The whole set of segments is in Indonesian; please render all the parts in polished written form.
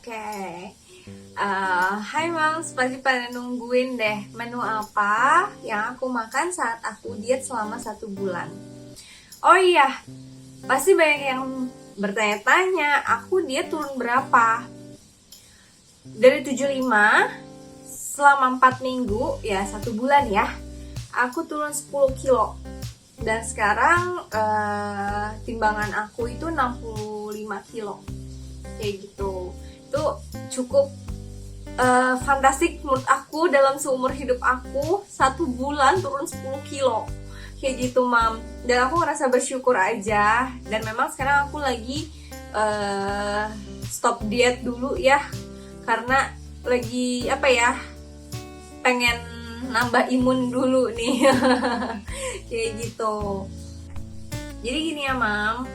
Oke. Hai Mams, pasti pada nungguin deh menu apa yang aku makan saat aku diet selama 1 bulan. Oh iya, pasti banyak yang bertanya-tanya, aku diet turun berapa? Dari 75 selama 4 minggu, ya 1 bulan ya, aku turun 10 kilo. Dan sekarang timbangan aku itu 65 kilo. Kayak gitu. Itu cukup fantastik menurut aku dalam seumur hidup aku. 1 bulan turun 10 kilo kayak gitu Mam. Dan aku ngerasa bersyukur aja. Dan memang sekarang aku lagi stop diet dulu ya, karena lagi pengen nambah imun dulu nih. Kayak gitu. Jadi gini ya Mam,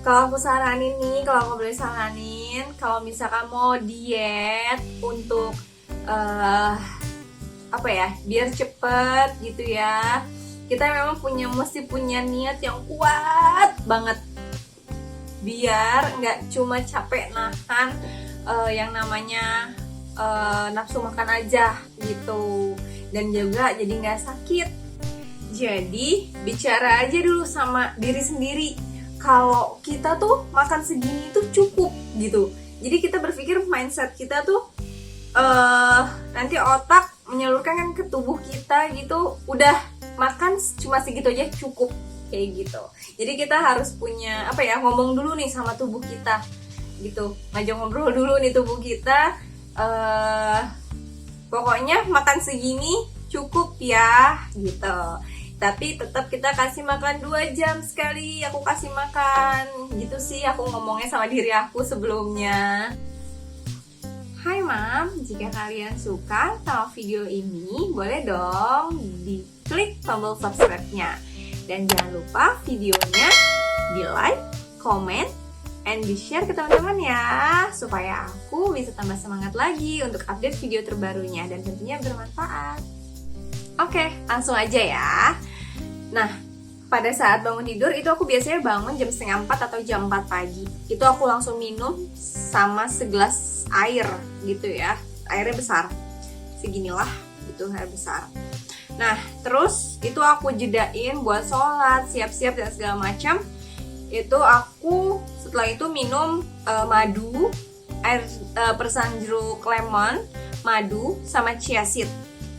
kalau aku saranin nih, kalau aku boleh saranin, kalau misalkan mau diet untuk biar cepet gitu ya, kita memang mesti punya niat yang kuat banget, biar nggak cuma capek nahan yang namanya nafsu makan aja gitu, dan juga jadi nggak sakit. Jadi bicara aja dulu sama diri sendiri, kalau kita tuh makan segini tuh cukup gitu. Jadi kita berpikir, mindset kita tuh nanti otak menyalurkan kan ke tubuh kita gitu, udah makan cuma segitu aja cukup kayak gitu. Jadi kita harus punya ngomong dulu nih sama tubuh kita gitu, ngajak ngobrol dulu nih tubuh kita, pokoknya makan segini cukup ya gitu. Tapi tetap kita kasih makan 2 jam sekali, aku kasih makan gitu sih, aku ngomongnya sama diri aku sebelumnya. Hai Mam, jika kalian suka sama video ini, boleh dong diklik tombol subscribe-nya. Dan jangan lupa videonya di like, comment, and di share ke teman-teman ya, supaya aku bisa tambah semangat lagi untuk update video terbarunya dan tentunya bermanfaat. Oke, langsung aja ya. Nah, pada saat bangun tidur itu aku biasanya bangun jam 3:30 atau jam 4 pagi. Itu aku langsung minum sama segelas air gitu ya. Airnya besar, seginilah gitu, air besar. Nah, terus itu aku jedain buat sholat, siap-siap dan segala macam. Itu aku setelah itu minum madu, air persan jeruk lemon, madu, sama chia seed.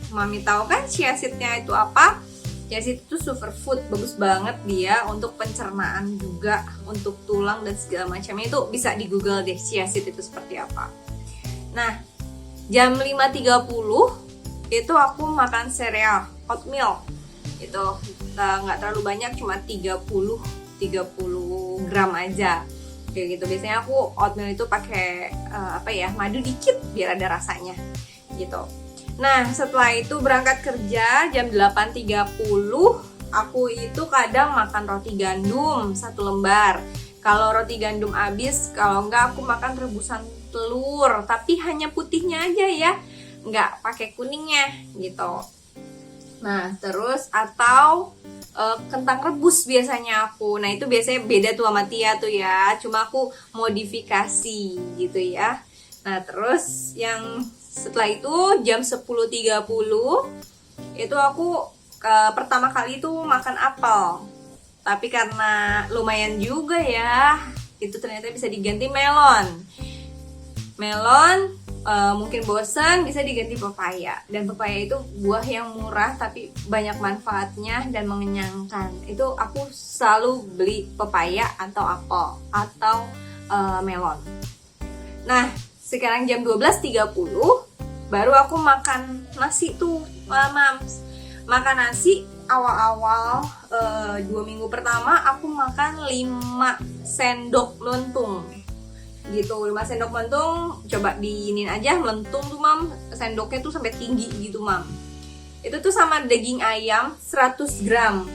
Mami tahu kan chia seednya itu apa? Chia seed itu superfood, bagus banget dia untuk pencernaan juga, untuk tulang dan segala macamnya. Itu bisa di Google deh, chia seed itu seperti apa. Nah, jam 5.30 itu aku makan sereal, oatmeal. Itu nggak terlalu banyak, cuma 30 gram aja. Kayak gitu. Biasanya aku oatmeal itu pakai madu dikit biar ada rasanya gitu. Nah, setelah itu berangkat kerja jam 8.30, aku itu kadang makan roti gandum 1 lembar. Kalau roti gandum habis, kalau enggak aku makan rebusan telur, tapi hanya putihnya aja ya, enggak pakai kuningnya gitu. Nah, terus atau kentang rebus biasanya aku. Nah, itu biasanya beda tuh sama Tia tuh ya, cuma aku modifikasi gitu ya. Nah, terus yang setelah itu jam 10.30 itu aku pertama kali itu makan apel. Tapi karena lumayan juga ya, itu ternyata bisa diganti melon. Melon mungkin bosan, bisa diganti pepaya. Dan pepaya itu buah yang murah tapi banyak manfaatnya dan mengenyangkan. Itu aku selalu beli pepaya atau apel atau melon. Nah, sekarang jam 12.30 baru aku makan nasi tuh, Mams. Makan nasi awal-awal 2 minggu pertama aku makan 5 sendok lentung gitu. 5 sendok lentung, coba diinin aja lentung tuh Mam, sendoknya tuh sampai tinggi gitu Mam. Itu tuh sama daging ayam 100 gram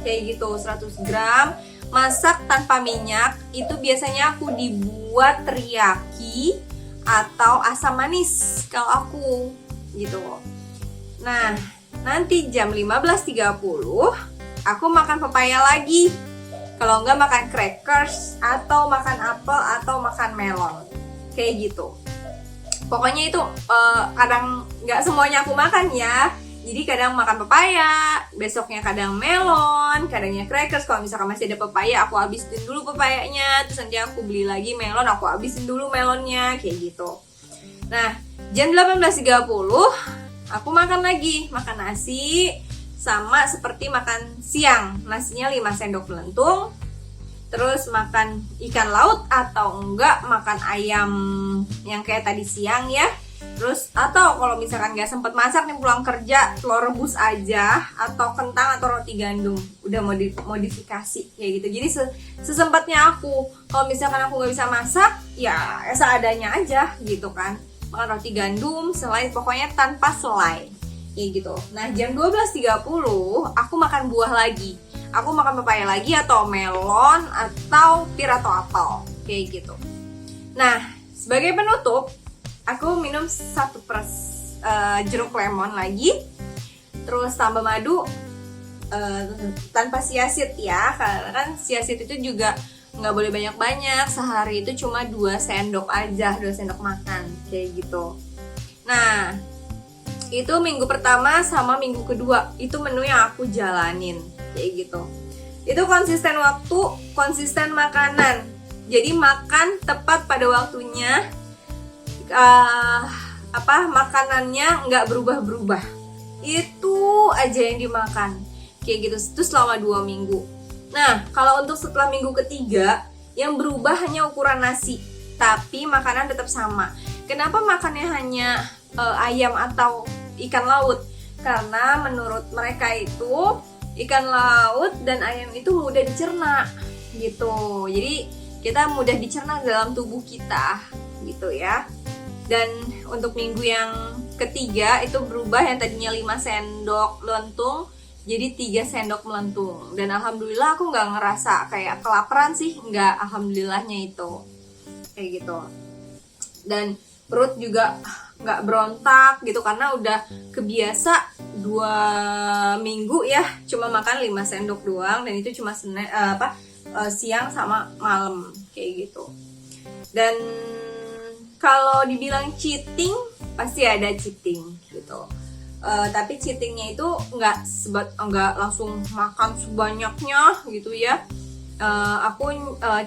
kayak gitu, 100 gram masak tanpa minyak. Itu biasanya aku dibuat teriyaki atau asam manis kalau aku gitu. Nah, nanti jam 15.30 aku makan pepaya lagi. Kalau enggak makan crackers atau makan apel atau makan melon. Kayak gitu. Pokoknya itu kadang nggak semuanya aku makan ya. Jadi kadang makan pepaya, besoknya kadang melon, kadangnya crackers. Kalau misalkan masih ada pepaya, aku habisin dulu pepayanya. Terus nanti aku beli lagi melon, aku habisin dulu melonnya, kayak gitu. Nah, jam 18.30 aku makan lagi, makan nasi. Sama seperti makan siang, nasinya 5 sendok lentung. Terus makan ikan laut atau enggak makan ayam yang kayak tadi siang ya. Terus atau kalau misalkan nggak sempet masak nih pulang kerja, telur rebus aja atau kentang atau roti gandum, udah modifikasi kayak gitu. Jadi sesempatnya aku, kalau misalkan aku nggak bisa masak ya seadanya aja gitu kan, makan roti gandum, selai, pokoknya tanpa selai kayak gitu. Nah jam 12.30 aku makan buah lagi, aku makan pepaya lagi atau melon atau pir atau apel kayak gitu. Nah sebagai penutup aku minum 1 pers jeruk lemon lagi, terus tambah madu tanpa siasit ya, karena kan siasit itu juga nggak boleh banyak-banyak, sehari itu cuma 2 sendok aja, 2 sendok makan kayak gitu. Nah itu minggu pertama sama minggu kedua itu menu yang aku jalanin kayak gitu. Itu konsisten waktu, konsisten makanan, jadi makan tepat pada waktunya. Makanannya nggak berubah-berubah, itu aja yang dimakan kayak gitu. Itu selama 2 minggu. Nah kalau untuk setelah minggu ketiga, yang berubah hanya ukuran nasi, tapi makanan tetap sama. Kenapa makannya hanya ayam atau ikan laut? Karena menurut mereka itu ikan laut dan ayam itu mudah dicerna gitu. Jadi kita mudah dicerna dalam tubuh kita gitu ya. Dan untuk minggu yang ketiga itu berubah, yang tadinya 5 sendok lentung jadi 3 sendok melentung. Dan alhamdulillah aku nggak ngerasa kayak kelaparan sih, nggak, alhamdulillahnya itu kayak gitu. Dan perut juga nggak berontak gitu, karena udah kebiasa 2 minggu ya cuma makan 5 sendok doang, dan itu cuma siang sama malam kayak gitu. Dan kalau dibilang cheating, pasti ada cheating gitu. Tapi cheatingnya itu nggak langsung makan sebanyaknya gitu ya. Aku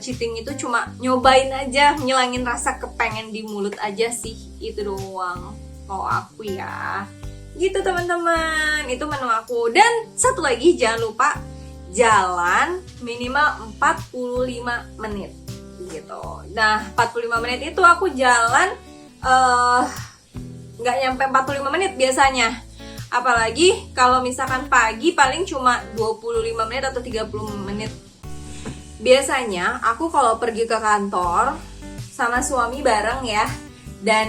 cheating itu cuma nyobain aja, ngilangin rasa kepengen di mulut aja sih, itu doang kalau aku ya. Gitu teman-teman, itu menu aku. Dan satu lagi, jangan lupa jalan minimal 45 menit gitu. Nah 45 menit itu aku jalan nggak nyampe 45 menit biasanya. Apalagi kalau misalkan pagi paling cuma 25 menit atau 30 menit. Biasanya aku kalau pergi ke kantor sama suami bareng ya, dan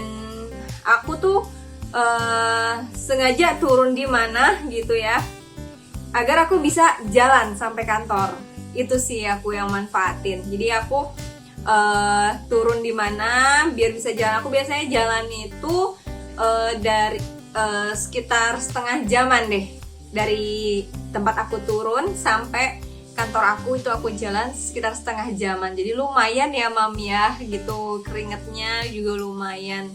aku tuh sengaja turun di mana gitu ya, agar aku bisa jalan sampai kantor. Itu sih aku yang manfaatin. Jadi aku turun di mana biar bisa jalan. Aku biasanya jalan itu dari sekitar setengah jaman deh, dari tempat aku turun sampai kantor aku itu aku jalan sekitar setengah jaman. Jadi lumayan ya mam ya gitu, keringetnya juga lumayan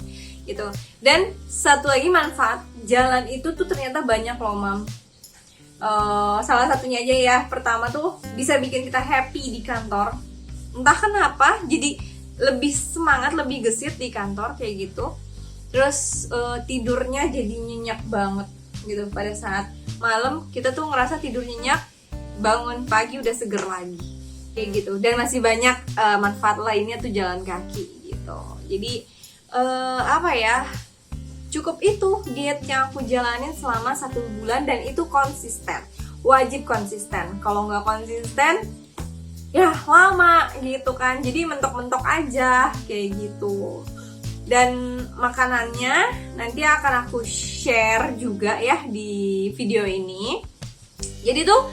gitu. Dan satu lagi manfaat jalan itu tuh ternyata banyak loh mam. Salah satunya aja ya, pertama tuh bisa bikin kita happy di kantor. Entah kenapa jadi lebih semangat, lebih gesit di kantor kayak gitu. Terus tidurnya jadi nyenyak banget gitu. Pada saat malam kita tuh ngerasa tidur nyenyak, bangun pagi udah seger lagi kayak gitu. Dan masih banyak manfaat lainnya tuh jalan kaki gitu. Jadi cukup itu diet yang aku jalanin selama 1 bulan, dan itu konsisten, wajib konsisten. Kalau nggak konsisten ya lama gitu kan, jadi mentok-mentok aja kayak gitu. Dan makanannya nanti akan aku share juga ya di video ini. Jadi tuh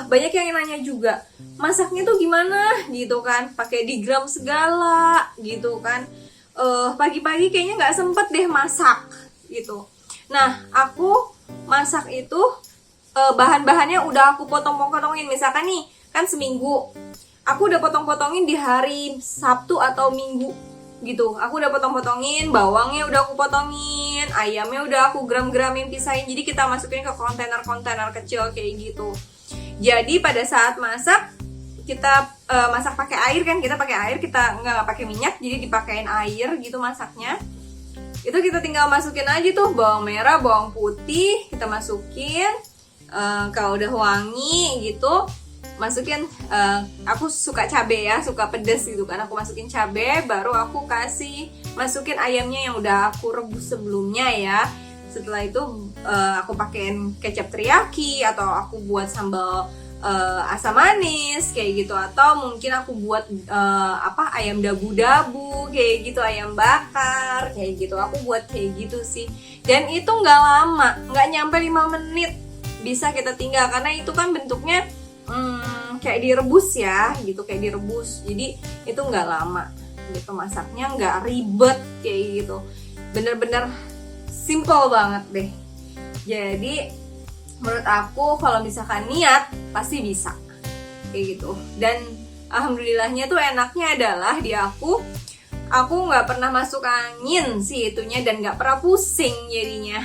banyak yang nanya juga, masaknya tuh gimana gitu kan, pakai digram segala gitu kan. Pagi-pagi kayaknya nggak sempet deh masak gitu. Nah aku masak itu bahan-bahannya udah aku potong-potongin. Misalkan nih kan seminggu, aku udah potong-potongin di hari Sabtu atau Minggu gitu. Aku udah potong-potongin, bawangnya udah aku potongin, ayamnya udah aku gram-gramin pisahin. Jadi kita masukin ke kontainer-kontainer kecil kayak gitu. Jadi pada saat masak, kita masak pakai air kan, kita pakai air, kita nggak pakai minyak, jadi dipakein air gitu masaknya. Itu kita tinggal masukin aja tuh bawang merah, bawang putih, kita masukin. Kalau udah wangi gitu, masukin, aku suka cabe ya, suka pedes gitu kan, aku masukin cabe, baru aku masukin ayamnya yang udah aku rebus sebelumnya ya. Setelah itu aku pakein kecap teriyaki, atau aku buat sambal asam manis kayak gitu, atau mungkin aku buat ayam dabu-dabu kayak gitu, ayam bakar kayak gitu. Aku buat kayak gitu sih, dan itu nggak lama, nggak nyampe 5 menit bisa kita tinggal, karena itu kan bentuknya kayak direbus ya gitu, kayak direbus. Jadi itu nggak lama gitu, masaknya nggak ribet kayak gitu, bener-bener simple banget deh. Jadi menurut aku kalau misalkan niat pasti bisa kayak gitu. Dan alhamdulillahnya tuh enaknya adalah di aku nggak pernah masuk angin sih itunya, dan nggak pernah pusing jadinya.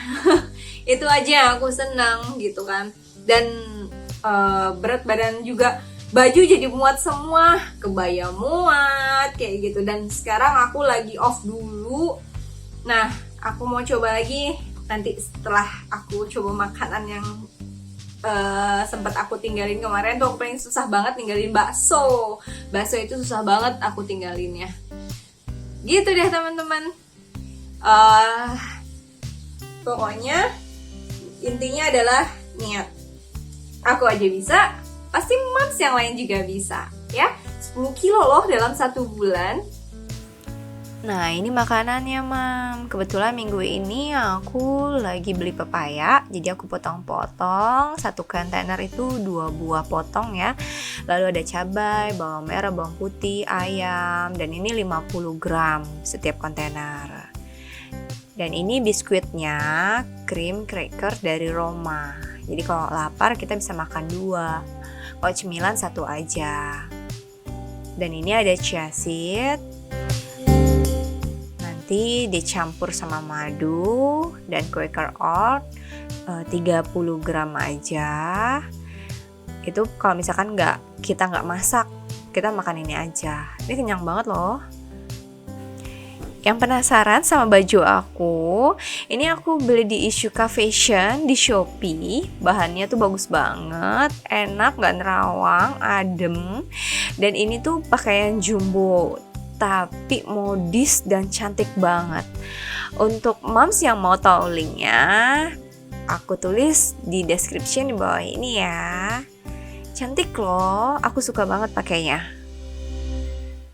Itu aja yang aku senang gitu kan. Dan berat badan juga, baju jadi muat semua, kebaya muat kayak gitu. Dan sekarang aku lagi off dulu. Nah, aku mau coba lagi nanti setelah aku coba makanan yang sempat aku tinggalin kemarin tuh. Aku paling susah banget tinggalin bakso. Bakso itu susah banget aku tinggalinnya. Gitu deh teman-teman. Pokoknya intinya adalah niat. Aku aja bisa, pasti moms yang lain juga bisa ya. 10 kilo loh dalam 1 bulan. Nah, ini makanannya, Mam. Kebetulan minggu ini aku lagi beli pepaya, jadi aku potong-potong. 1 kontainer itu 2 buah potong ya. Lalu ada cabai, bawang merah, bawang putih, ayam, dan ini 50 gram setiap kontainer. Dan ini biskuitnya cream cracker dari Roma. Jadi kalau lapar kita bisa makan 2. Kalau cemilan 1 aja. Dan ini ada chia seed. Dicampur sama madu dan Quaker Oat 30 gram aja. Itu kalau misalkan kita nggak masak, kita makan ini aja. Ini kenyang banget loh. Yang penasaran sama baju aku, ini aku beli di Isuka Fashion di Shopee. Bahannya tuh bagus banget, enak, nggak nerawang, adem. Dan ini tuh pakaian jumbo, tapi modis dan cantik banget. Untuk moms yang mau tahu linknya, aku tulis di description di bawah ini ya. Cantik loh, aku suka banget pakainya.